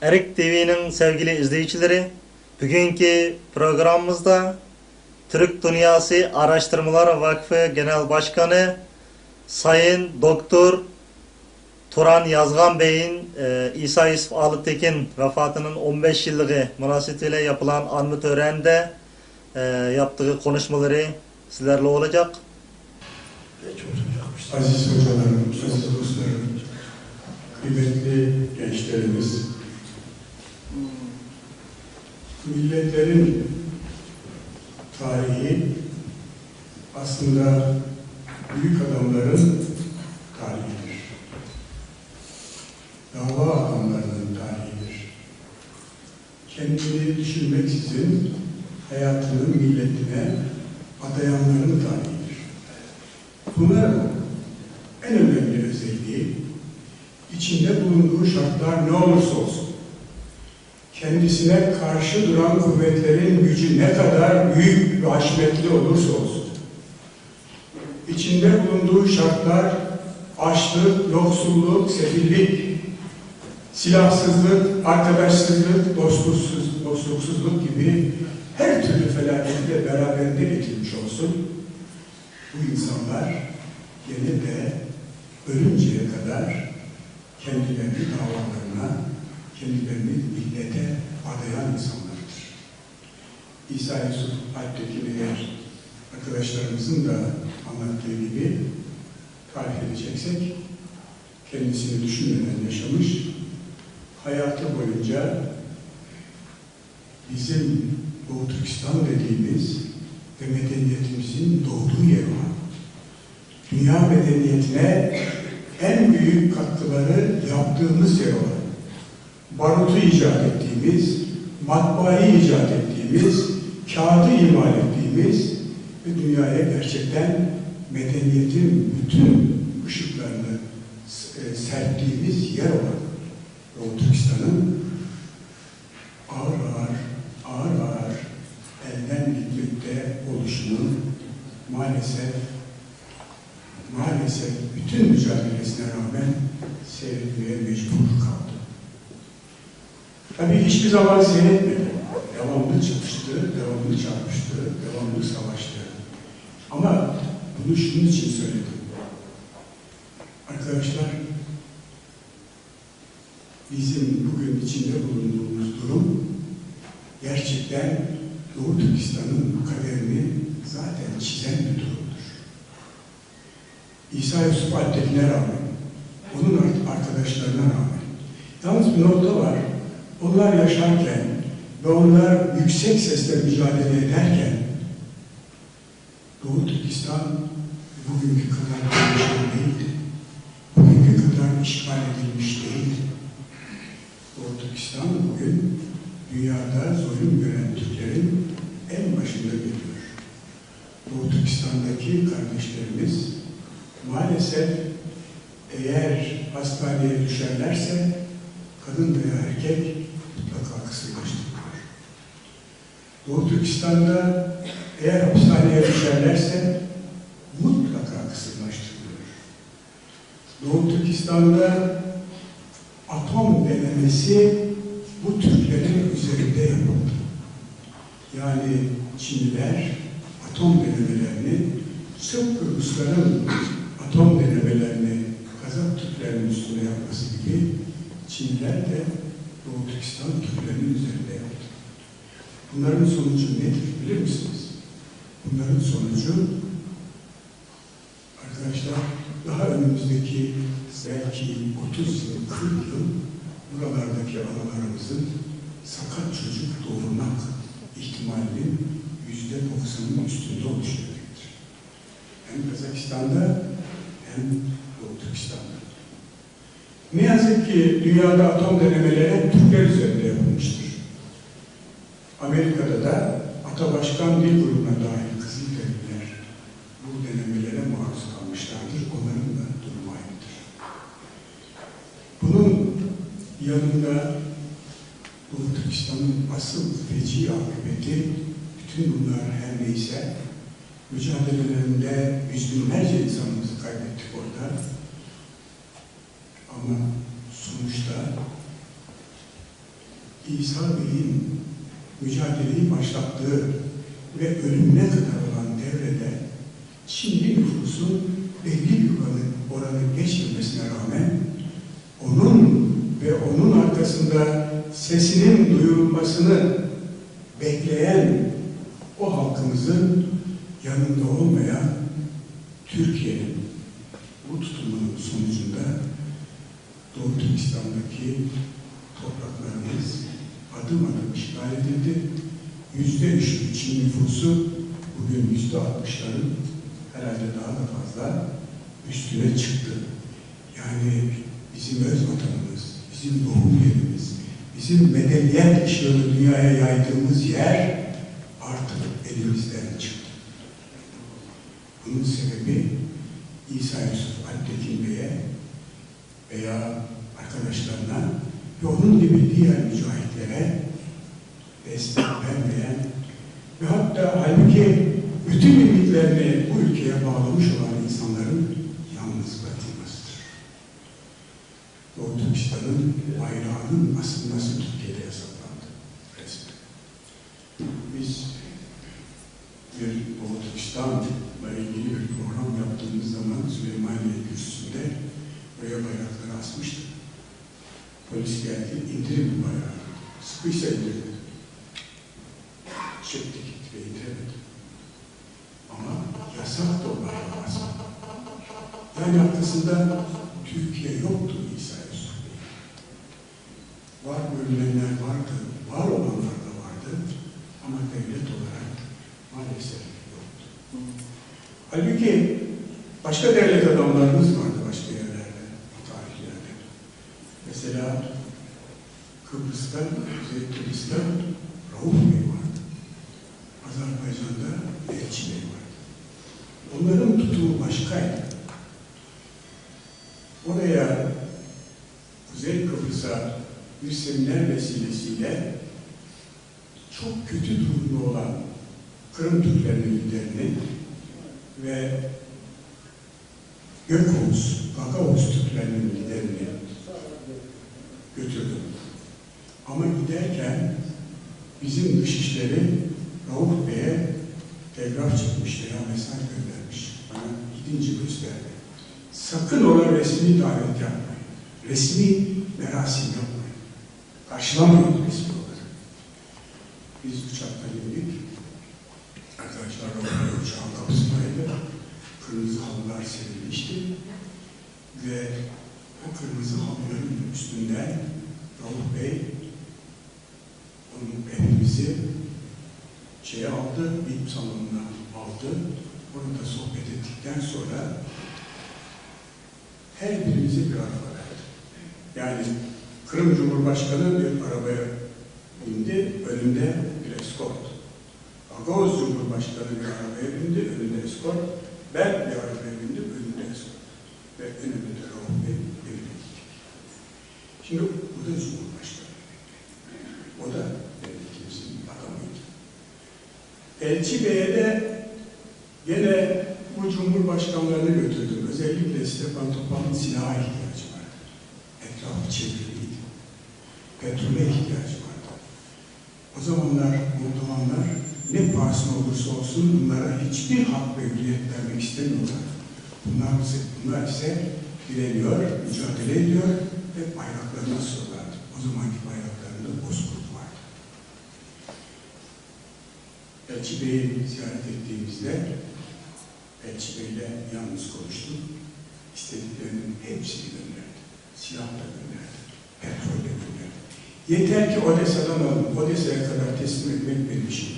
Erik TV'nin sevgili izleyicileri, bugünkü programımızda Türk Dünyası Araştırmalar Vakfı Genel Başkanı Sayın Doktor Turan Yazgan Bey'in İsa Yusuf Alıtekin vefatının 15 yıllığı münasebetiyle yapılan anma töreninde yaptığı konuşmaları sizlerle olacak. Aziz hocalarım, aziz dostlarım, kıymetli gençlerimiz, milletlerin tarihi aslında büyük adamların tarihidir. Dava adamlarının tarihidir. Kendini düşünmeksizin hayatını milletine adayanların tarihidir. Bunların en önemli özelliği, içinde bulunduğu şartlar ne olursa olsun, kendisine karşı duran kuvvetlerin gücü ne kadar büyük ve haşmetli olursa olsun, içinde bulunduğu şartlar açlık, yoksulluk, sefillik, silahsızlık, arkadaşsızlık, dostluksuzluk gibi her türlü felaketle beraberinde getirmiş olsun, bu insanlar gene de ölünceye kadar kendilerini davalarına, kendilerini millete adayan insanlardır. İsa Yusuf Alptekin eğer arkadaşlarımızın da anlattığı gibi tarif edeceksek, kendisini düşünmeden yaşamış, hayatı boyunca bizim Doğu Türkistan dediğimiz ve medeniyetimizin doğduğu yer olan, dünya medeniyetine en büyük katkıları yaptığımız yer olan, barutu icat ettiğimiz, matbaayı icat ettiğimiz, kağıdı imal ettiğimiz ve dünyaya gerçekten medeniyetin bütün ışıklarını serptiğimiz yer olan Doğu Türkistan'ın ağır ağır elden gitmekte oluşunun maalesef bütün mücadelesine rağmen seyretmeye mecbur kaldı. Tabii hiçbir zaman seyretmedi. Devamlı çalıştı, devamlı çarpıştı, devamlı savaştı. Ama bunu şunun için söyledim. Arkadaşlar, bizim bugün içinde bulunduğumuz durum gerçekten Doğu Türkistan'ın kaderini zaten çizen bir durumdur. İsa Yusuf Alptekin'e rağmen, onun arkadaşlarına rağmen. Yalnız bir nokta var. Onlar yaşarken ve onlar yüksek sesle mücadele ederken Doğu Türkistan bugünkü kadar gelişmiş değildi. Bugünkü kadar işgal edilmiş değildi. Doğu Türkistan bugün dünyada zulüm gören Türklerin en başında geliyor. Doğu Türkistan'daki kardeşlerimiz maalesef eğer hastaneye düşerlerse kadın veya erkek mutlaka kısırlaştırılıyor. Doğu Türkistan'da eğer hapishaneye düşerlerse mutlaka kısırlaştırılıyor. Doğu Türkistan'da atom denemesi bu Türklerin üzerinde yapıldı. Yani Çinliler atom denemelerini tıpkı Rusların atom denemelerini Kazak Türklerinin üstüne yapması gibi Çinliler de Doğu Türkistan Türklerinin üzerinde yaptı. Bunların sonucu nedir bilir misiniz? Bunların sonucu arkadaşlar daha önümüzdeki belki 30 yıl, 40 yıl buralardaki analarımızın sakat çocuk doğurmak ihtimalinin %90'ın üstünde oluşacaktır. Hem Kazakistan'da hem Doğu Türkistan'da. Ne yazık ki dünyada atom denemeleri Türkler üzerinde yapılmıştır. Amerika'da da Atabaşkan Dil Grubu'na dahil Kızılderililer bu denemelere yanında Doğu Türkistan'ın asıl feci akıbeti, bütün bunlar her neyse, mücadelelerinde yüz binlerce insanımızı kaybettik orada. Ama sonuçta İsa Bey'in mücadeleyi başlattığı ve ölümüne kadar olan devrede Çinli nüfusun belli bir oranı geçmemesine rağmen onun ve onun arkasında sesinin duyulmasını bekleyen o halkımızın yanında olmayan Türkiye'nin bu tutumunun sonucunda Doğu Türkistan'daki topraklarımız adım adım işgal edildi. %3'lük Çin nüfusu bugün %60'ların herhalde daha da fazla üstüne çıktı. Yani bizim öz vatanımız, bizim doğum yerimiz, bizim medeniyet ışığını dünyaya yaydığımız yer artık elimizden çıktı. Bunun sebebi İsa Yusuf Alptekin Bey'e veya arkadaşlarına ve onun gibi diğer mücahitlere destek vermeyen ve hatta halbuki bütün ümitlerini bu ülkeye bağlamış olan insanların yalnız bırakılmasıdır. Doğu Türkistan'ın bayrağının asılması Türkiye'de yasaklandı resmen. Biz bir Doğu Türkistan'la ilgili bir program yaptığımız zaman Süleymaniye Kürsüsü'nde buraya bayrakları asmıştık. Polis geldi, indirin bu bayrağı. Sıkıysa indirdi. Çekti gitti ve indiremedi. Ama yasak da o bayrağı asmak. Yani arkasında Türkiye yoktu İsa Yusuf Bey. Var bölünenler vardı, var olanlar da vardı. Ama devlet olarak maalesef yoktu. Halbuki başka devlet adamlarımız vardı başka yerlerde, tarihlerde. Mesela Kıbrıs'ta, Kuzey Kıbrıs'ta Rauf Bey vardı. Azerbaycan'da Elçi Bey vardı. Onların tutumu başkaydı. Oraya Kuzey Kıbrıs'a bir seminer vesilesiyle çok kötü durumda olan Kırım Türklerinin liderini ve Gökoğuz, Gagauz Türklerinin liderini götürdüm. Ama giderken bizim dışişleri Rauf Bey'e telgraf çıkmış veya mesaj göndermiş. Bana gidince gösterdi. Sakın ona resmi davet yapmayın. Resmi merasim yapmayın. Karşılamayın resmi olarak. Biz uçaktan indik. Arkadaşlar uçağın kapısındaydı. Kırmızı halılar serilmişti. Ve o kırmızı halıların üstünden Rauf Bey onun hepimizi aldı, bir salonuna aldı. Orada sohbet ettikten sonra her birimize bir araba verdi. Yani Kırım Cumhurbaşkanı bir arabaya bindi, önünde bir eskort. Gagauz Cumhurbaşkanı bir arabaya bindi, önünde eskort. Ben bir arabaya bindim, önünde eskort. Ve önünde de Rauf Bey evine gittik. Şimdi bu da Cumhurbaşkanı. O da devletimizin adamıydı. Elçi Bey'e de gene bu Cumhurbaşkanlarını götürdüm. Özellikle Stefan Topal'ın silaha ihtiyacı vardı. Etrafı çevriliydi. Petrole ihtiyacı vardı. O zamanlar Moldovanlar ne pahasına olursa olsun bunlara hiçbir hak ve hürriyet vermek istemiyorlar. Bunlar ise direniyor, mücadele ediyor ve bayraklarını asıyorlardı. O zamanki bayraklarında bozkurt vardı. Elçi Bey'i ziyaret ettiğimizde Elçi Bey'le yalnız konuştum. İstediklerinin hepsini gönderdi. Silah da gönderdi. Petrol de gönderdi. Yeter ki Odessa'dan alın. Odessa'ya kadar teslim etmek benim işim.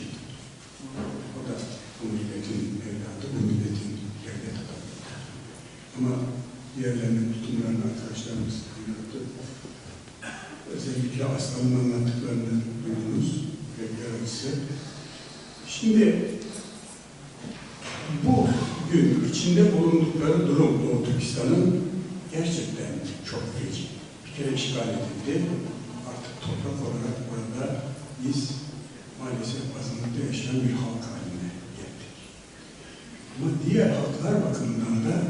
O da bu milletin evladı, bu milletin devlet adamı. Ama diğerlerinin tutumlarını arkadaşlarımız duyurdu. Özellikle Aslan'ın anlattıklarını duydunuz. Yürekler acısı. Şimdi bu gün içinde bulundukları durum Doğu Türkistan'ın gerçekten çok feci. bir kere işgal edildi. Artık toprak olarak burada biz maalesef azınlıkta yaşayan bir halk haline geldik. Ama diğer halklar bakımından da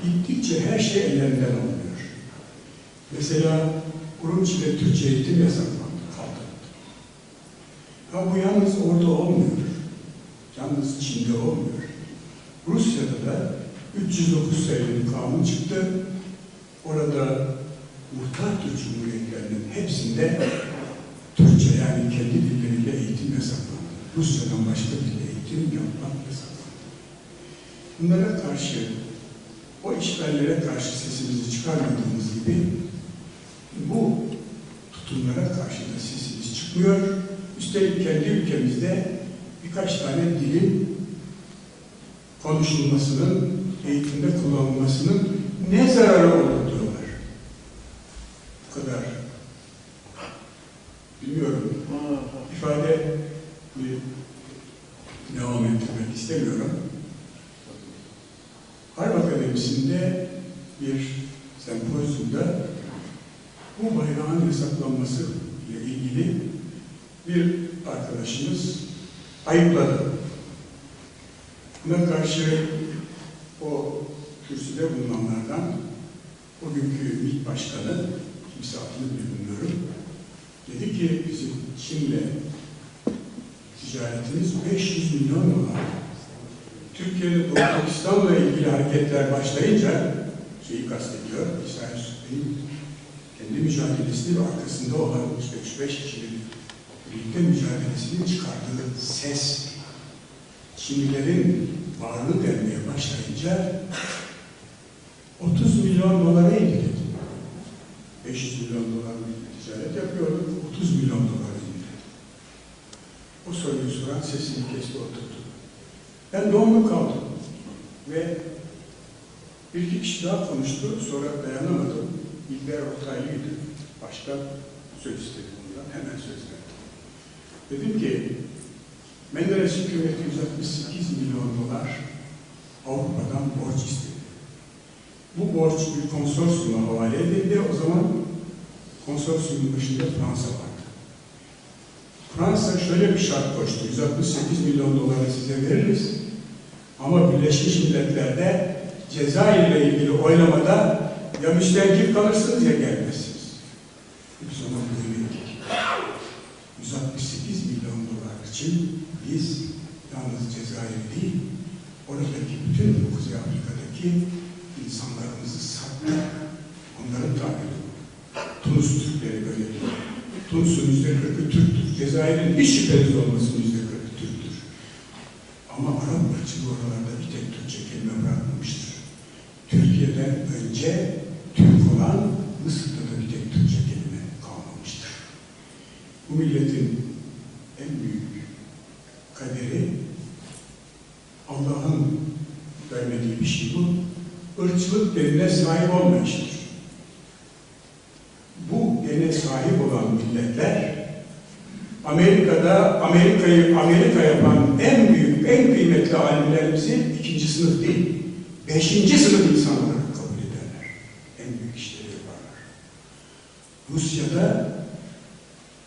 gittikçe her şey ellerinden alınıyor. Mesela Urumçi'de Türkçe eğitim yasaklandı, kaldırıldı. Ha bu yalnız orada olmuyor. Yalnız Çin'de olmuyor. Rusya'da da 309 sayılı bir kanun çıktı. Orada muhtar Türk Cumhuriyetlerinin hepsinde Türkçe yani kendi dilleriyle eğitim yasaklandı. Rusya'dan başka dille eğitim yapmak yasaklandı. Bunlara karşı, o işgallere karşı sesimizi çıkarmadığımız gibi bu tutumlara karşı da sesimiz çıkmıyor. Üstelik kendi ülkemizde birkaç tane dilin konuşulmasının, eğitimde kullanılmasının ne zararı olur diyorlar. Bu kadar. Bilmiyorum. İfade devam ettirmek istemiyorum. Harp Akademisi'nde bir sempozyumda bu bayrağın yasaklanması ile ilgili bir arkadaşımız ayıpladı. Buna karşı o kürsüde bulunanlardan o günkü MİT Başkanı, kimse adını bile bilmiyorum, dedi ki bizim Çin'le ticaretimiz 500 milyon dolar. Türkiye'de Doğu Pakistan'la ilgili hareketler başlayınca şeyi kastediyor, İsrail Sübey'in kendi mücadelesini ve arkasında olan 35 kişinin birlikte mücadelesini çıkardığı ses Çinlilerin varlığı vermeye başlayınca 30 milyon dolara indirdi. 500 milyon dolarlık ticaret yapıyorduk, 30 milyon dolara indirdi. O soruyu soran sesini kesti oturdu. Ben donlu kaldım ve bir iki kişi daha konuştu, sonra dayanamadım. İlber Ortaylı'ydı. Başkan söz istedi bundan, hemen söz verdim. Dedim ki, Menderes hükümeti 168 milyon dolar Avrupa'dan borç istedi. Bu borç bir konsorsiyuma havale edildi. O zaman konsorsiyumun başında Fransa vardı. Fransa şöyle bir şart koştu. 168 milyon doları size veririz. Ama Birleşmiş Milletler'de Cezayir ile ilgili oylamada ya müstehcir kalırsınız ya gelmezsiniz. Biz ona güvendik. 168 milyon dolar için biz yalnız Cezayir değil, oradaki bütün bu Kuzey Afrika'daki insanlarımızı sattık. Onların tabiri. Tunus Türkleri böyle değil. Tunus'un %40'ı Türktür. Cezayir'in hiç şüpheniz olmasın %40'ı Türktür. Ama Arap ırkçılığı oralarda bir tek Türkçe kelime bırakmamıştır. Türkiye'den önce Türk olan Mısır'da da bir tek Türkçe kelime kalmamıştır. Bu milletin en büyük kaderi Allah'ın vermediği bir şey bu. Irkçılık genine sahip olmayıştır. Bu gene sahip olan milletler Amerika'da Amerika yapan en büyük, en kıymetli alimlerimizi 2. sınıf değil, 5. sınıf insan olarak kabul ederler. En büyük işleri yaparlar. Rusya'da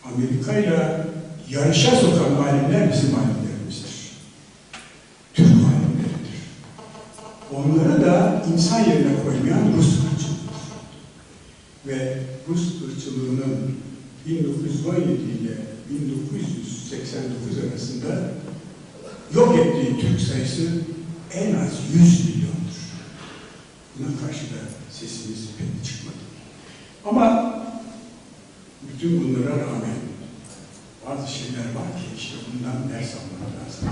Amerika'yla yarışa sokan alimler bizim alimlerimizdir. Türk alimleridir. Onları da insan yerine koymayan Rus ırkçılığıdır. Ve Rus ırkçılığının 1917 ile 1989 arasında yok ettiği Türk sayısı en az 100 milyondur. Buna karşı da sesimiz pek çıkmadı. Ama bütün bunlara rağmen bazı şeyler var ki işte bundan ders almak lazım.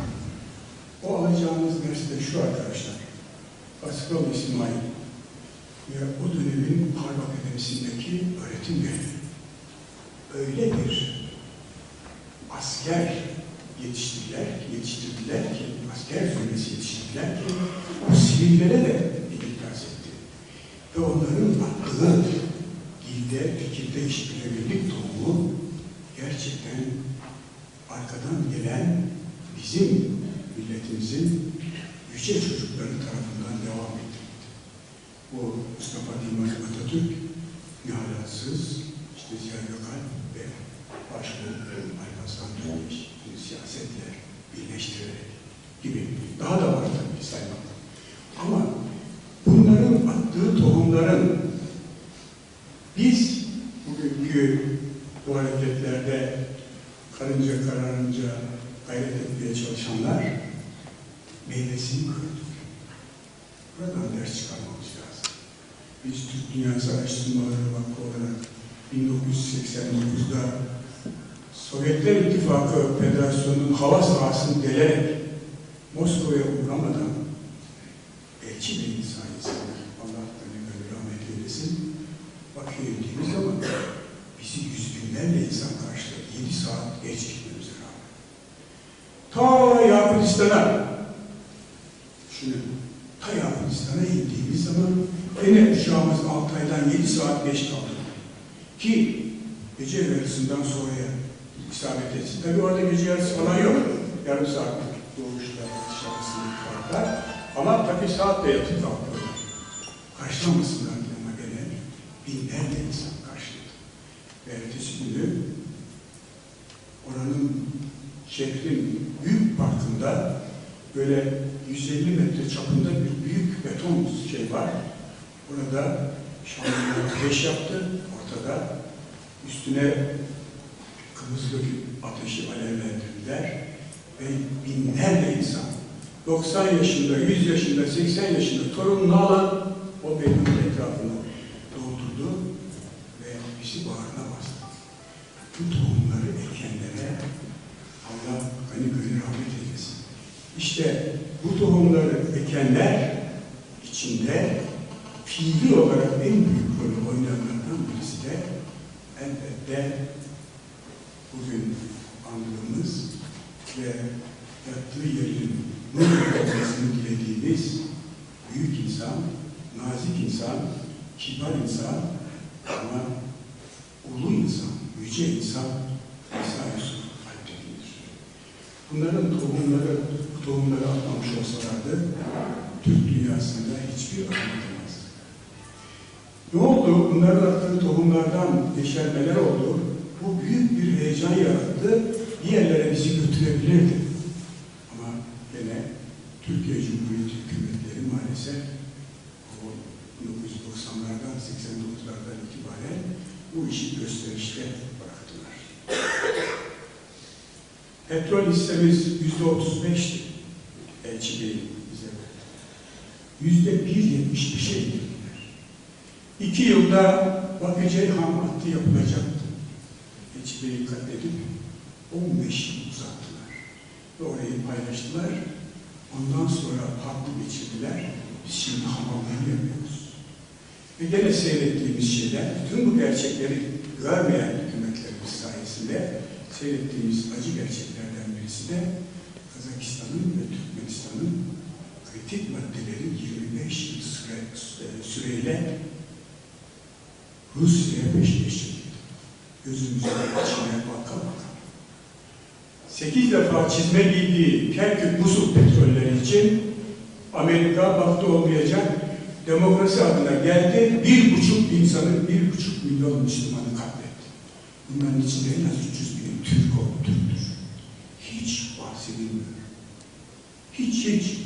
O alacağımız ders de şu arkadaşlar. Pascal İsmail ve o dönemin Harp Akademisi'ndeki öğretim üyeleri öyle bir asker yetiştirdiler ki, asker zümresi yetiştirdiler ki bu sivillere de ikaz etti. Ve onların aklı, dilde, fikirde işbirliği tohumu gerçekten arkadan gelen bizim milletimizin yüce çocukları tarafından devam edildi. Bu Mustafa Kemal Atatürk Nihalatsız, işte Ziya Gökalp ve başbuğum Alparslan Türkeş siyasetle birleştirerek gibi. Daha da var tabii saymak. Ama bunların attığı tohumların biz bugünkü bu hareketlerde karınca kararınca gayret etmeye çalışanlar meyvesini kırdık. Buradan ders çıkarmamız lazım. Biz Türk Dünyası Araştırmaları Vakfı olarak 1989'da Sovyetler İttifakı Federasyonu'nun hava sahasını delerek Moskova'ya uğramadan elçi bir insan insanlar, Allah gönül rahmet eylesin, Bakü'ye indiğimiz zaman bizi yüz binlerle insan karşıladı. 7 saat geç gitmemize rağmen. Ta Yakutistan'a, ta Yakutistan'a indiğimiz zaman yine uçağımız Altay'dan 7 saat geç kaldı. Ki gece yarısından sonraya isabet etsin. Tabii orada gece yarısı falan yok. Yarım saatlik doğuşlar, dışarısındaki farklar. Ama tabii saatte yatıp kalkıyorlar. Karşılamasınlar diye ama gene binlerce insan karşıladı. Ve ertesi günü oranın şehrin büyük parkında böyle 150 metre çapında bir büyük beton şey var. Orada şanlılar ateş yaptı. Ortada üstüne kırmızı ateşi alevlendirdiler ve binlerce insan 90 yaşında, 100 yaşında, 80 yaşında torununu alan o betonun etrafını doldurdu ve bizi bağrına bastı. Bu tohumları ekenlere Allah hani gönül rahmet eylesin. İşte bu tohumları ekenler içinde fiili olarak en büyük rolü oynayanlardan birisi de elbette bugün andığımız ve yattığı yerin nur olmasını dilediğimiz büyük insan, nazik insan, kibar insan ama ulu insan, yüce insan İsa Yusuf Alptekin'dir. Bunların tohumları, bu tohumları atmamış olsalardı Türk dünyasında hiçbir anlatılmaz. Ne oldu? Bunların attığı tohumlardan yeşermeler oldu. Bu büyük bir heyecan yarattı. Bir yerlere bizi götürebilirdi. Ama gene Türkiye Cumhuriyeti hükümetleri maalesef o 1990'lardan 89'lardan itibaren bu işi gösterişte bıraktılar. Petrol hissemiz %35'ti. Elçi Bey bize verdi. %1.75'e indirdiler. 2 yılda Baküce ham hattı yapılacaktı. Elçi Bey'i katledip 15 yıl uzattılar. Ve orayı paylaştılar. Ondan sonra hattı geçirdiler. Biz şimdi hamamları yapıyoruz. Ve gene seyrettiğimiz şeyler, bütün bu gerçekleri görmeyen hükümetlerimiz sayesinde seyrettiğimiz acı gerçeklerden birisi de Kazakistan'ın ve Türkmenistan'ın kritik maddelerin 25 yıl süreyle Rusya'ya peşkeş çekildi. Gözümüzün içine baka baka. 8 defa çizme giydiği Kerkük Musul petrolleri için Amerika baktı olmayacak demokrasi adına geldi, 1,5 milyon Müslümanı katletti. Bunların içinde en az 300 bin Türktür. Hiç bahsedilmiyor. Hiç.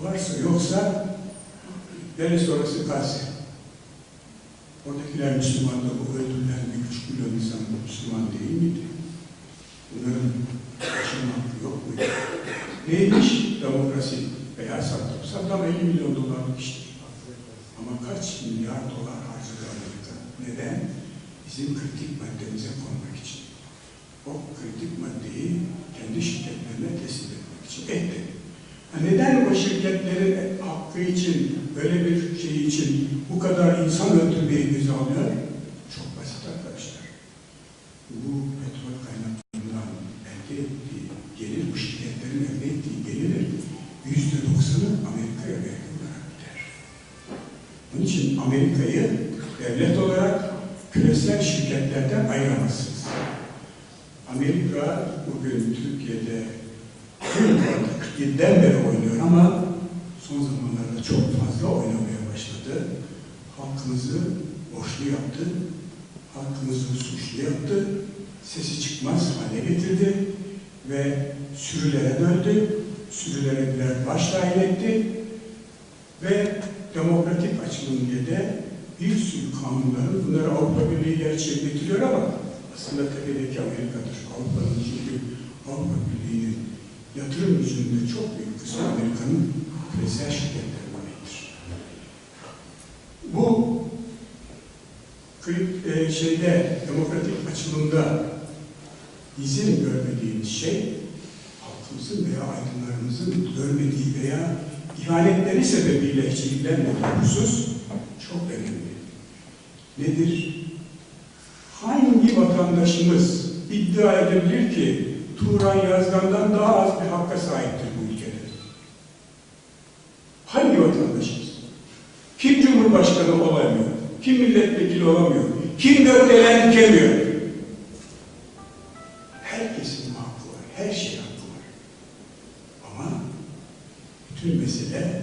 Varsa yoksa deniz sonrası Gazze. Oradakiler Müslüman da bu öldürülen 1,5 milyon insan Müslüman değil miydi? Bunların yaşam hakkı yok muydu? Neymiş demokrasi veya Saddam? Saddam 50 milyon dolarlık iştir. Ama kaç milyar dolar harcadı Amerika? Neden? Bizim kritik maddemize konmak için. O kritik maddeyi kendi şirketlerine teslim etmek için etti. Neden o şirketlerin hakkı için, böyle bir şey için bu kadar insan öldürmeyi göze alıyor? Çok basit arkadaşlar. Bu petrol kaynaklarından elde ettiği gelir, bu şirketlerin elde ettiği gelirin %90'ı Amerika'ya vergi olarak gider. Onun için Amerika'yı devlet olarak küresel şirketlerden ayıramazsınız. Amerika bugün Türkiye'de 47'den beri oynuyor ama son zamanlarda çok fazla oynamaya başladı. Halkımızı borçlu yaptı halkımızı suçlu yaptı, sesi çıkmaz hale getirdi ve sürülere böldü, sürülere birer baş tayin etti ve demokratik açılım diye de bir sürü kanunları, bunları Avrupa Birliği gerçeğe getiriyor ama aslında tepedeki Amerika'dır. Avrupa'nın, çünkü Avrupa Birliği'nin yatırım gücünde çok büyük kısmı Amerika'nın küresel şirketlerine aittir. Bu demokratik açılımda bizim görmediğimiz şey, halkımızın veya aydınlarımızın görmediği veya ihanetleri sebebiyle hiç ilgilenmediği husus çok önemli. Nedir? Hangi vatandaşımız iddia edebilir ki Turan Yazgan'dan daha az bir hakka sahiptir bu ülkede? Hangi vatandaşımız? Kim Cumhurbaşkanı olamıyor? Kim milletvekili olamıyor? Kim gökdelen dikemiyor? Herkesin hakkı var, her şey hakkı var. Ama bütün mesele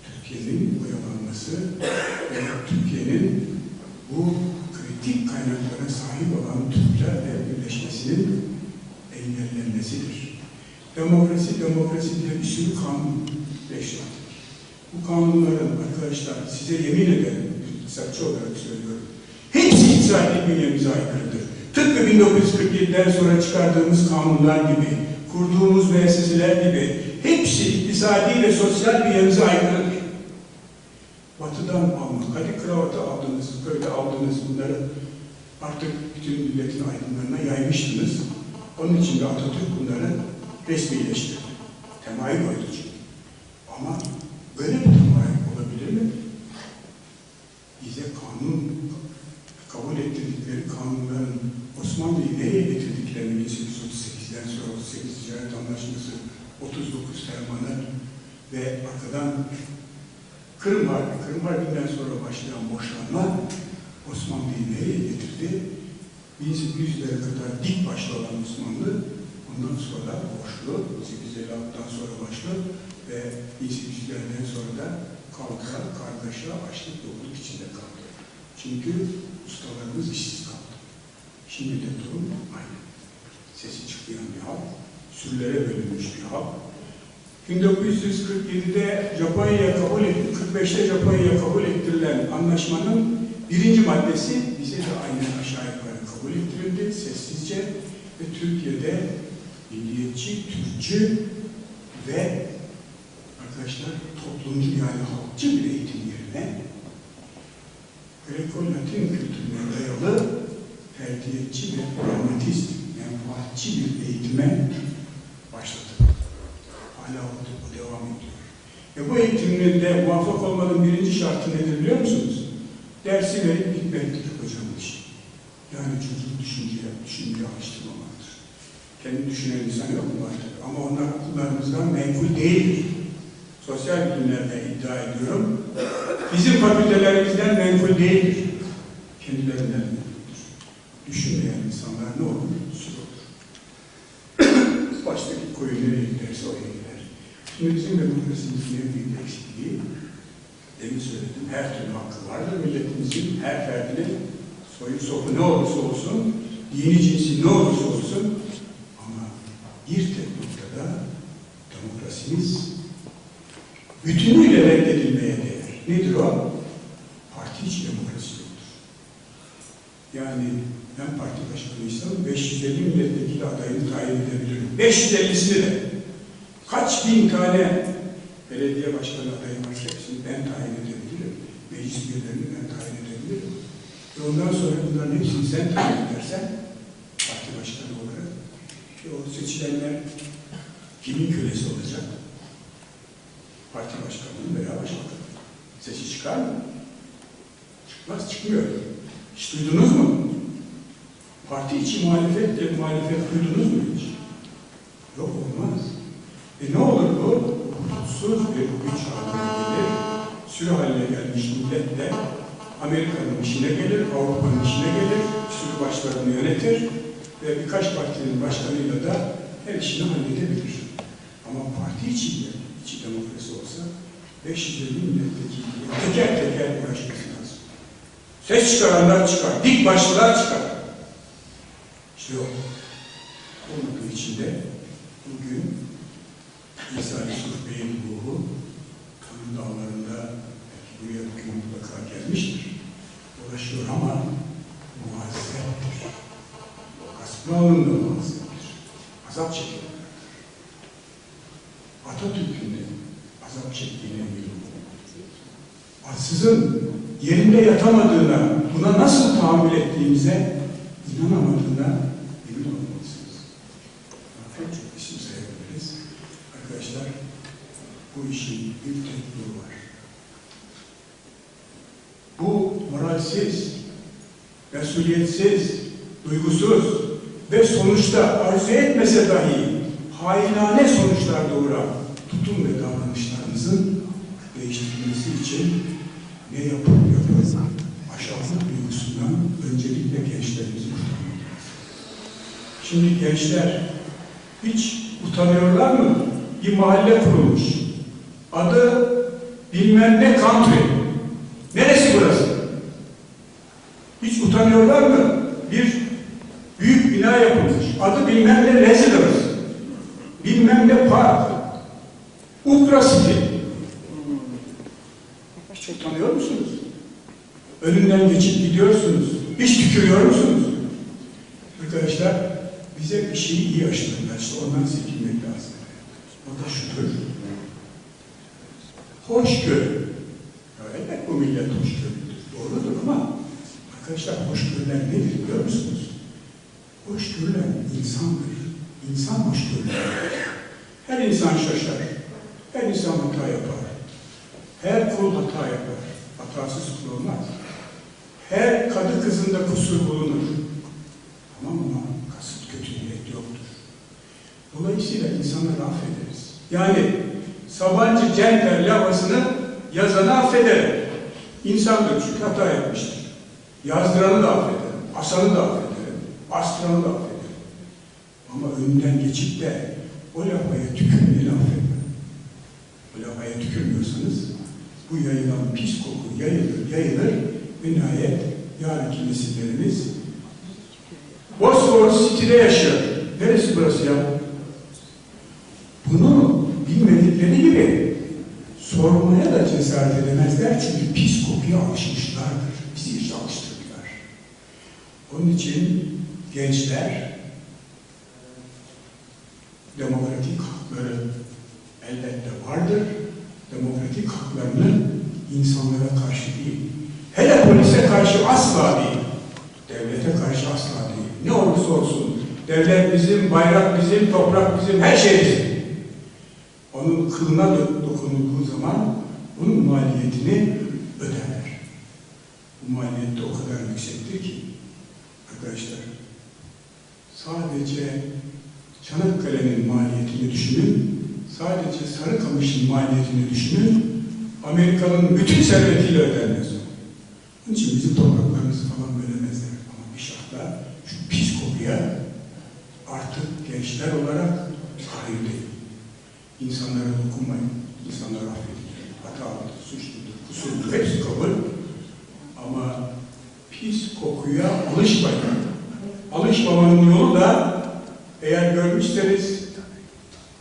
Türkiye'nin oyalanması ve Türkiye'nin bu kritik kaynaklara sahip olan Türklerle birleşmesinin engellenmesidir. Demokrasi diye bir sürü kanun yaşandı. Bu kanunların arkadaşlar size yemin ederim, iktisatçı olarak söylüyorum, hepsi iktisadi bünyemize aykırıdır. Tıpkı 1947'den sonra çıkardığımız kanunlar gibi, kurduğumuz müesseseler gibi, hepsi iktisadi ve sosyal bünyemize aykırıdır. Batı'dan almak, hadi kravatı aldınız, böyle aldınız bunları, artık bütün milletin aydınlarına yaymıştınız. Onun için de Atatürk bunları resmileştirdi. Temayül koydu çünkü. Ama böyle bir temayül olabilir mi? Bize kabul ettirdikleri kanunların Osmanlı'yı nereye getirdiklerini 1838'den sonra 38 Ticaret Anlaşması, 39 Fermanı ve arkadan Kırım Harbi'nden sonra başlayan boşanma Osmanlı'yı nereye getirdi? 1800'lere kadar dik başlı olan Osmanlı, ondan sonra boşlu, 1856'dan sonra başlı ve 1800'lerden sonra da kavga, kargaşa, açlık, yokluk içinde kaldı. Çünkü ustalarımız işsiz kaldı. Şimdi de durum aynı. Sesi çıkmayan bir halk, sürülere bölünmüş bir halk. 1947'de Japonya'ya 45'te Japonya'ya kabul ettirilen anlaşmanın birinci maddesi bize de aynen aşağı yukarı kabul ettirildi sessizce ve Türkiye'de milliyetçi, Türkçü ve arkadaşlar toplumcu yani halkçı bir eğitim yerine Greko-Latin kültürüne dayalı ferdiyetçi ve pragmatist, menfaatçi bir eğitime başladı. Hala o devam ediyor. Bu eğitimde muvaffak olmanın birinci şartı nedir biliyor musunuz? Dersi verip gitmektir hocamın işi. Yani çocuk düşünmeye alıştırmamaktır. Kendi düşünen insan yok mu vardır? Ama onlar okullarımızdan menkul değildir. Sosyal bilimlerde iddia ediyorum. Bizim fakültelerimizden menkul değildir. Kendilerinden menkuldür. Düşünmeyen insanlar ne olur? Sür olur. Baştaki koyu nereye giderse oraya gider. Şimdi bizim demokrasimizin en büyük eksikliği, demin söyledim, her türlü hakkı vardır milletimizin, her ferdinin soyu sopu ne olursa olsun, dini cinsi ne olursa olsun, ama bir tek noktada demokrasimiz bütünüyle reddedilmeye değer. Nedir o? Parti içi demokrasi yoktur. Yani ben parti başkanıysam 550 milletvekili adayını tayin edebilirim. 550'sini de. Kaç bin tane belediye başkanı adayı varsa hepsini ben tayin edebilirim. Meclis üyelerini ben tayin edebilirim. Ve ondan sonra bunların hepsini sen tayin edersen parti başkanı olarak o seçilenler kimin kölesi olacak? Parti başkanının veya başbakanı. Sesi çıkar mı? Çıkmaz, çıkmıyor. Hiç duydunuz mu? Parti içi muhalefet duydunuz mu hiç? Yok, olmaz. Ne olur bu? Hukuksuz bir güç haline gelir, sürü haline gelmiş milletle Amerika'nın işine gelir, Avrupa'nın işine gelir, sürü başlarını yönetir ve birkaç partinin başkanıyla da her işini halledebilir. Ama parti içi demokrasi olsa 550 milletvekiliyle teker teker uğraşması lazım. Ses çıkaranlar çıkar, dik başlılar çıkar. İşte o. Olmadığı için de bugün İsa Yusuf Bey'in ruhu Kanın Dağları'nda belki buraya bugün mutlaka gelmiştir. Dolaşıyor ama muazzeptir. Gaspına alındı muazzeptir. Azap çekiyor. Atatürk'ün de azap çektiğine eminim. Atsızın yerinde yatamadığına, buna nasıl tahammül ettiğimize inanamadığına emin olmalısınız. Pek çok isim sayabiliriz. Arkadaşlar, bu işin bir tek yolu var. Bu moralsiz, mesuliyetsiz, duygusuz ve sonuçta arzu etmese dahi hainane sonuçlar doğuran tutum ve davranışlarımızın değiştirilmesi için ne yapıp aşağılık duygusundan öncelikle gençlerimizi kurtarmalıyız. Şimdi gençler hiç utanıyorlar mı? Bir mahalle kurulmuş. Adı bilmem ne country. Neresi burası? Hiç utanıyorlar mı? Bir büyük bina yapılmış. Adı bilmem ne residence. Bilmem ne park. Ultra City. Hiç utanıyor musunuz? Önünden geçip gidiyorsunuz. Hiç tükürüyor musunuz? Arkadaşlar, bize bir şeyi iyi aşılarlar. İşte ondan çekinmek lazım. O da şudur. Hoşgörü. Evet, bu millet hoşgörüdür. Doğrudur ama arkadaşlar, hoşgörüler nedir biliyor musunuz? Hoşgörüler insandır. İnsan hoşgörüler. Her insan şaşar. Her insan hata yapar. Her kul hata yapar. Hatasız kul olmaz. Her kadı kızında kusur bulunur. Tamam ama kasıt kötü niyet yoktur. Dolayısıyla insanları affederiz. Yani Sabancı Center lavasını yazanı affederim. İnsandır çünkü hata yapmıştır. Yazdıranı da affederim. Asanı da affederim. Astıranı da affederim. Ama önünden geçip de o lavaya tükürmeyeni affetmem. O lavaya tükürmüyorsanız bu yayılan pis koku yayılır ve nihayet yarınki nesillerimiz Bosphorus City'de yaşıyor. Neresi burası ya? Bunu bilmedikleri gibi sormaya da cesaret edemezler çünkü pis kokuya alışmışlardır. Bizi hiç alıştırdılar. Onun için gençler demokratik hakları elbette vardır. Demokratik haklarını insanlara karşı değil, hele polise karşı asla değil, devlete karşı asla değil. Ne olursa olsun, devlet bizim, bayrak bizim, toprak bizim, her şey bizim. Onun kılına dokunulduğu zaman bunun maliyetini öderler. Bu maliyet de o kadar yüksektir ki, arkadaşlar, sadece Çanakkale'nin maliyetini düşünün, sadece Sarıkamış'ın maliyetini düşünün, Amerika'nın bütün servetiyle ödenmez o. Onun için bizim topraklarımızı falan bölemezler. Ama bir şartla şu pis kokuya artık gençler olarak hayır değil. İnsanlara dokunmayın, insanlara affedin. Hatalıdır, suçludur, kusurdur, hepsi kabul. Ama pis kokuya alışmayın. Alışmamanın yolu da eğer görmüşseniz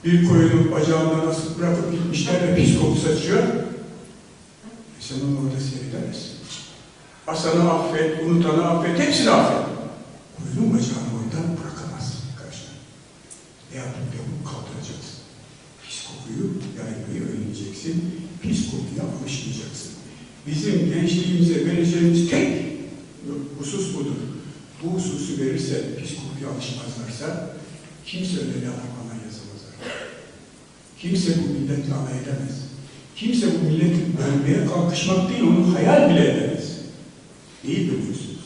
bir koyunu bacağından asıp bırakıp gitmişler ve pis koku saçıyor. Sen onu orada seyredemezsin. Asanı affet, unutanı affet, hepsini affet. Koyunun bacağını oradan bırakamazsın arkadaşlar. Ne yapıp yapıp kaldıracaksın. Pis kokuyu yaymayı öğreneceksin. Pis kokuya alışmayacaksın. Bizim gençliğimize vereceğimiz tek husus budur. Bu hususu verirse, pis kokuya alışmazlarsa kimse öyle lafı bana yazamazlar. Kimse bu milletle alay edemez. Kimse bu milleti bölmeye kalkışmak değil, onu hayal bile edemez. Neyi bölüyorsunuz?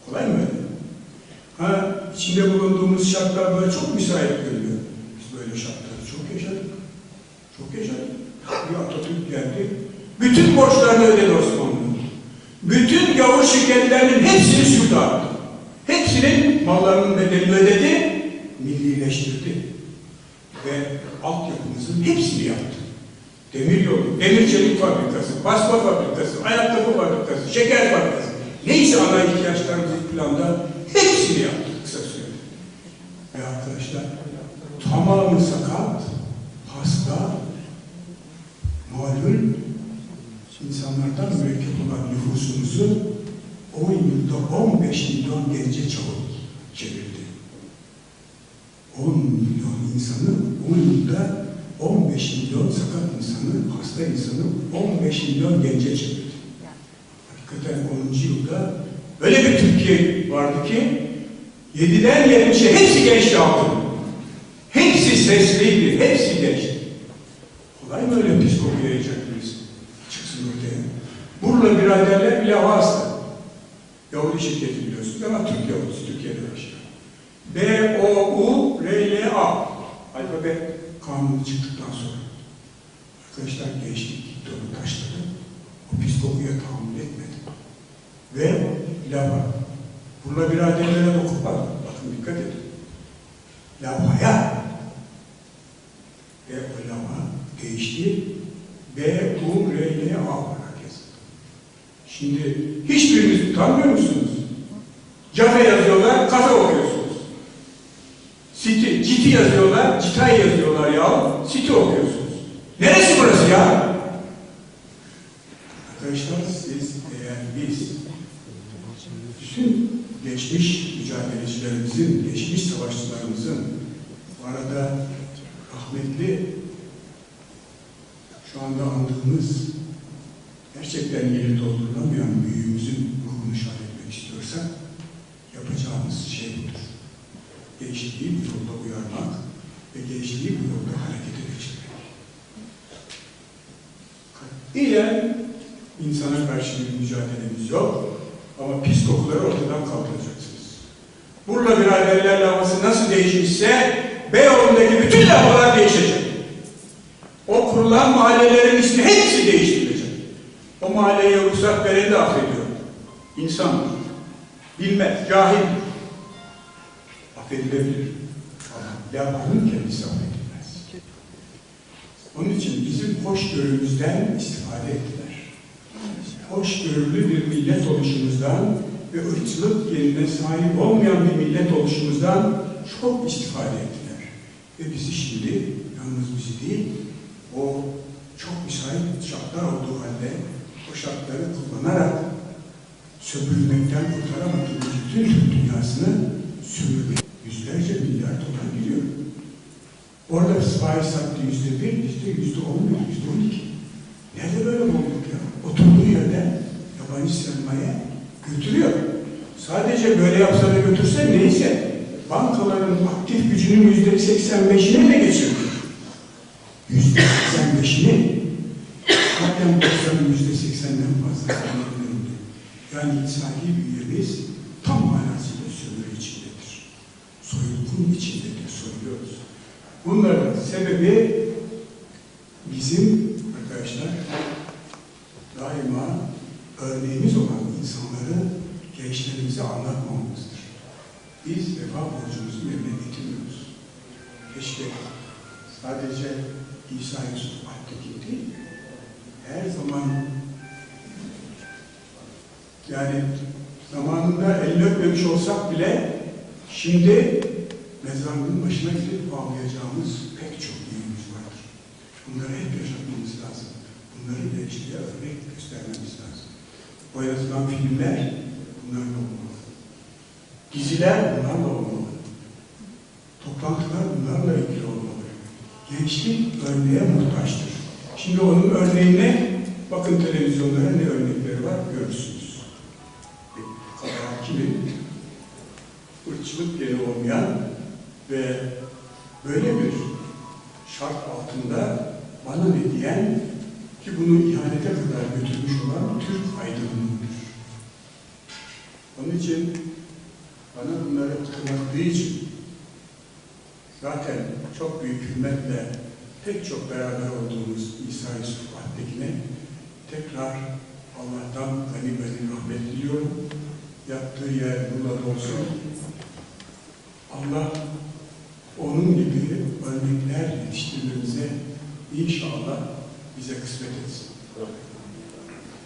Kolay mı öyle? Ha, içinde bulunduğumuz şartlar böyle çok müsait görünüyor. Biz böyle şartları çok yaşadık. Çok yaşadık. Bir Atatürk geldi. Bütün borçlarını ödedi Osmanlı. Bütün gavur şirketlerinin hepsini sürdü attı. Hepsinin mallarının bedelini ödedi, millileştirdi. Ve altyapımızın hepsini yaptı. Demiryolu, demir çelik fabrikası, basma fabrikası, ayakkabı fabrikası, şeker fabrikası. Neyse ana ihtiyaçlarımız ilk planda hepsini yaptık kısa sürede. Ve arkadaşlar tamamı sakat, hasta, malum insanlardan mürekkep olan nüfusumuzu 10 yılda 15 milyon gence çevirdi. 10 milyon insanı 10 yılda 15 milyon sakat insanı, hasta insanı 15 milyon gence çevirdi. Hakikaten 10. yılda öyle bir Türkiye vardı ki 7'den 70'e hepsi genç yaptı. Hepsi sesliydi, hepsi gençti. Kolay mı öyle psikopi yayacak birisi? Çıksın ortaya. Burla biraderler bile hasta. Yahudi şirketi biliyorsunuz ama Türk Yahudisi, Türkiye'de yaşıyor. B-O-U-R-L-A alfabet kanunu çıktıktan sonra arkadaşlar gençlik gitti onu taşladı. O psikopiye tahammül etmedi. Ve lava. Burla biraderlere dokunmadı. Bakın dikkat edin. Lavaya ve o lava değişti. B-U-R-L-A olarak yazıldı. Şimdi hiçbiriniz utanmıyor musunuz? Cafe yazıyorlar, kafe okuyorsunuz. Citi yazıyorlar, citay yazıyorlar ya. City okuyorsunuz. Neresi burası ya? Arkadaşlar siz eğer biz bütün geçmiş mücadelecilerimizin, geçmiş savaşçılarımızın bu arada rahmetli şu anda andığımız gerçekten yeri doldurulamayan büyüğümüzün ruhunu şad etmek istiyorsak yapacağımız şey budur. Gençliği bu yolda uyarmak ve gençliği bu yolda harekete geçirmek. Katiyen insana karşı bir mücadelemiz yok ama pis kokuları ortadan kaldıracaksınız. Burla biraderler lavası nasıl değişmişse Beyoğlu'ndaki bütün lavalar değişecek. O kurulan mahallelerin ismi hepsi değiştirilecek. O mahalleye ruhsat vereni de affediyor. İnsandır. Bilmez, cahil. Affedilebilir. Ama lavanın kendisi affedilmez. Onun için bizim hoşgörümüzden istifade ettiler. Hoşgörülü bir millet oluşumuzdan ve ırkçılık yerine sahip olmayan bir millet oluşumuzdan çok istifade ettiler. Ve bizi şimdi, yalnız bizi değil, o çok müsait şartlar olduğu halde o şartları kullanarak sömürülmekten kurtaramadığımız bütün Türk dünyasını sömürmek. Yüzlerce milyar dolar gidiyor. Orada faiz sattı %1, bizde %10, %12. Nerede böyle bolluk ya? Oturduğu yerden yabancı sermaye götürüyor. Sadece böyle yapsa da götürse neyse, bankaların aktif gücünün %85'ini de geçirdi. %85'ini zaten borsanın %80'den fazla sanırlarında. Yani iktisadi büyüyemiz tam manasıyla sömürü içindedir. Soyulgun içindedir, soyuluyoruz. Bunların sebebi bizim arkadaşlar daima örneğimiz olan insanları gençlerimize anlatmamamızdır. Biz vefa borcumuzu yerine getirmiyoruz. Keşke sadece İsa Yusuf Alptekin değil, her zaman yani zamanında elini öpmemiş olsak bile şimdi mezarlığın başına gidip ağlayacağımız pek çok büyüğümüz vardır. Bunları hep yaşatmamız lazım. Bunları gençliğe örnek göstermemiz lazım. O yazılan filmler bunlarla olmalı. Diziler bunlarla olmalı. Toplantılar bunlarla ilgili olmalı. Gençlik örneğe muhtaçtır. Şimdi onun örneğine bakın televizyonlara ne örnekleri var görürsünüz. Kabahat kimin? Irkçılık yeri olmayan ve böyle bir şart altında bana ne diyen ki bunu ihanete kadar götürmüş olan Türk aydınlığıdır. Onun için bana bunları hatırlattığı için zaten çok büyük hürmetle pek çok beraber olduğumuz İsa Yusuf Alptekin'e tekrar Allah'tan gani rahmet diliyorum. Yattığı yer burada olsun. Allah onun gibi örnekler yetiştirmemize inşallah bize kısmet etsin.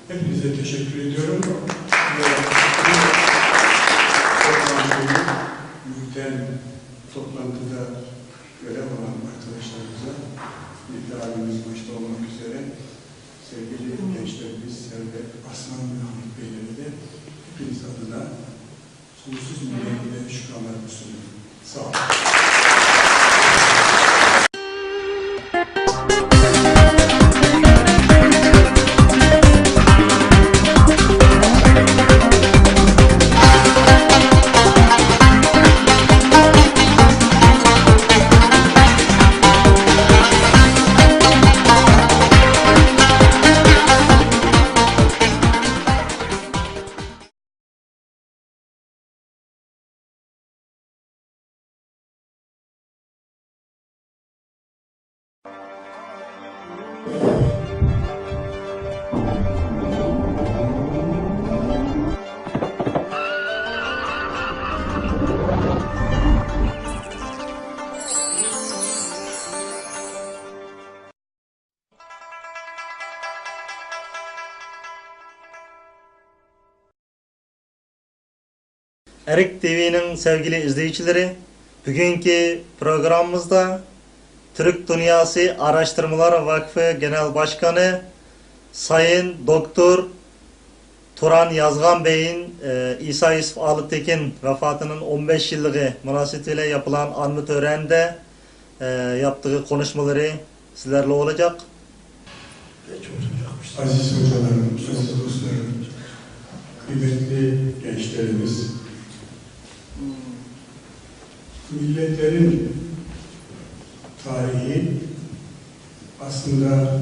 Hepinize teşekkür ediyorum. yürüten toplantıda görev alan arkadaşlarımıza, Müftü abimiz başta olmak üzere, sevgili gençlerimiz, Servet Aslan ve Hamit Beyleri de hepiniz adına sonsuz minnetle şükranlarımı sunuyorum. Sağ olun. Erik TV'nin sevgili izleyicileri, bugünkü programımızda Türk Dünyası Araştırmalar Vakfı Genel Başkanı Sayın Doktor Turan Yazgan Bey'in İsa Yusuf Alıtekin vefatının 15 yıllığı münasebetiyle yapılan anma töreninde yaptığı konuşmaları sizlerle olacak. Aziz hocalarım, aziz dostlarım, kıymetli gençlerimiz, milletlerin tarihi aslında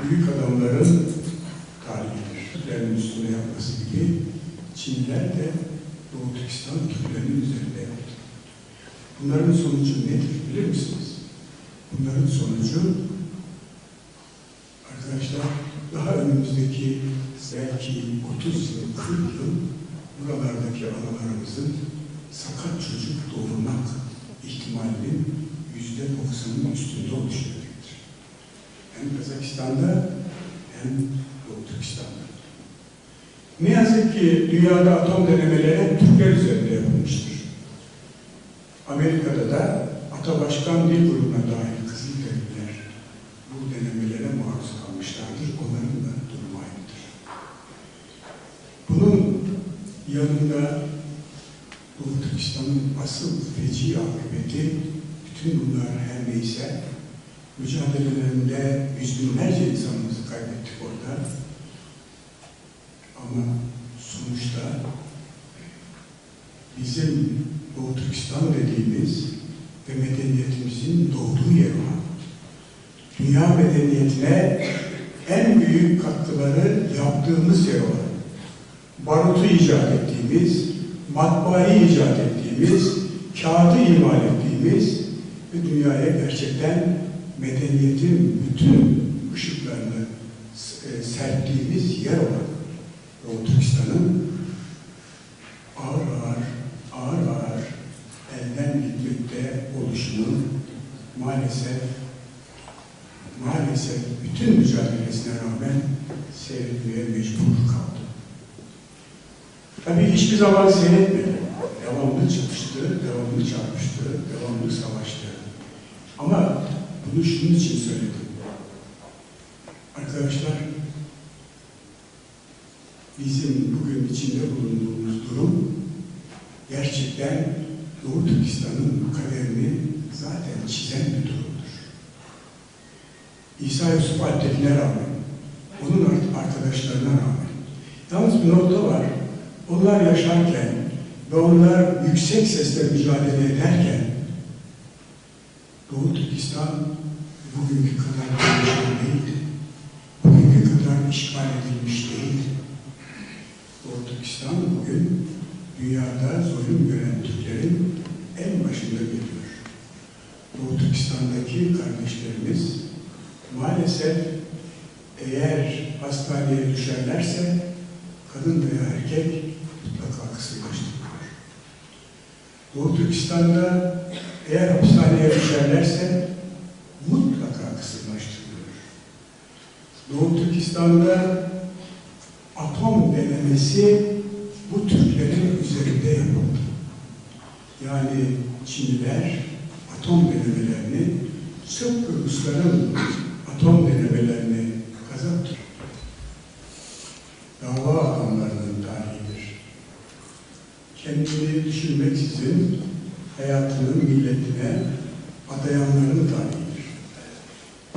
büyük adamların tarihidir. Türklerin üstüne yapması gibi Çinliler de Doğu Türkistan Türklerinin üzerinde yaptı. Bunların sonucu nedir bilir misiniz? Bunların sonucu arkadaşlar daha önümüzdeki belki 30 yıl, 40 yıl buralardaki analarımızın sakat çocuk doğurmak ihtimalinin %90'ın üstünde oluşacaktır. Hem Kazakistan'da hem Doğu Türkistan'da. Ne yazık ki dünyada atom denemeleri hep Türkler üzerinde yapılmıştır. Amerika'da da Atabaşkan Dil Grubu'na dahil Kızılderililer bu denemelere maruz kalmışlardır. Onların da durumu aynıdır. Bunun yanında Doğu Türkistan'ın asıl feci akıbeti, bütün bunlar her neyse, mücadelelerinde yüz binlerce insanımızı kaybettik orada. Ama sonuçta bizim Doğu Türkistan dediğimiz ve medeniyetimizin doğduğu yer olan, dünya medeniyetine en büyük katkıları yaptığımız yer olan, barutu icat ettiğimiz, matbaayı icat ettiğimiz, kağıdı imal ettiğimiz ve dünyaya gerçekten medeniyetin bütün ışıklarını serptiğimiz yer olan Doğu Türkistan'ın ağır ağır elden gitmekte oluşunun maalesef bütün mücadelesine rağmen seyretmeye mecbur kaldı. Tabii hiçbir zaman seyretmedi. Devamlı çalıştı, devamlı çarpıştı, devamlı savaştı. Ama bunu şunun için söyledim. Arkadaşlar, bizim bugün içinde bulunduğumuz durum gerçekten Doğu Türkistan'ın kaderini zaten çizen bir durumdur. İsa Yusuf Altekin'e rağmen, onun arkadaşlarına rağmen, yalnız bir nokta var. Onlar yaşarken ve onlar yüksek sesle mücadele ederken Doğu Türkistan bugünkü kadar gelişmiş değildi. Bugünkü kadar işgal edilmiş değildi. Doğu Türkistan bugün dünyada zulüm gören Türklerin en başında geliyor. Doğu Türkistan'daki kardeşlerimiz maalesef eğer hastaneye düşerlerse kadın veya erkek mutlaka kısırlaştırılıyor. Doğu Türkistan'da eğer hapishaneye düşerlerse mutlaka kısırlaştırılıyor. Doğu Türkistan'da atom denemesi bu Türklerin üzerinde yapıldı. Yani Çinliler atom denemelerini tıpkı Rusların atom denemelerini kazandı. Dava adamlarının tarihidir. Kendini düşünmeksizin hayatını milletine adayanların tarihidir.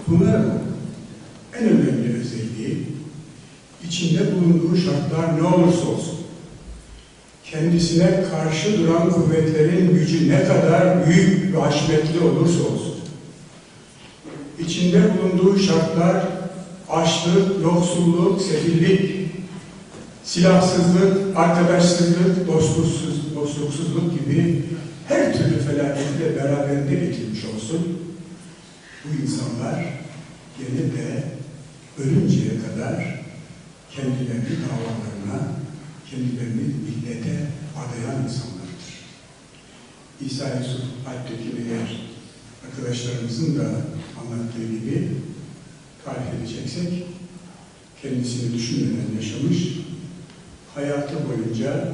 Bunların en önemli özelliği, içinde bulunduğu şartlar ne olursa olsun, kendisine karşı duran kuvvetlerin gücü ne kadar büyük ve haşmetli olursa olsun, içinde bulunduğu şartlar açlık, yoksulluk, sefillik, silahsızlık, arkadaşsızlık, dostluksuzluk gibi her türlü felaketle beraberinde getirmiş olsun, bu insanlar gene de ölünceye kadar kendilerini davalarına, kendilerini millete adayan insanlardır. İsa Yusuf Alp'teki eğer arkadaşlarımızın da anlattığı gibi tarif edeceksek, kendisini düşünmeden yaşamış, hayatı boyunca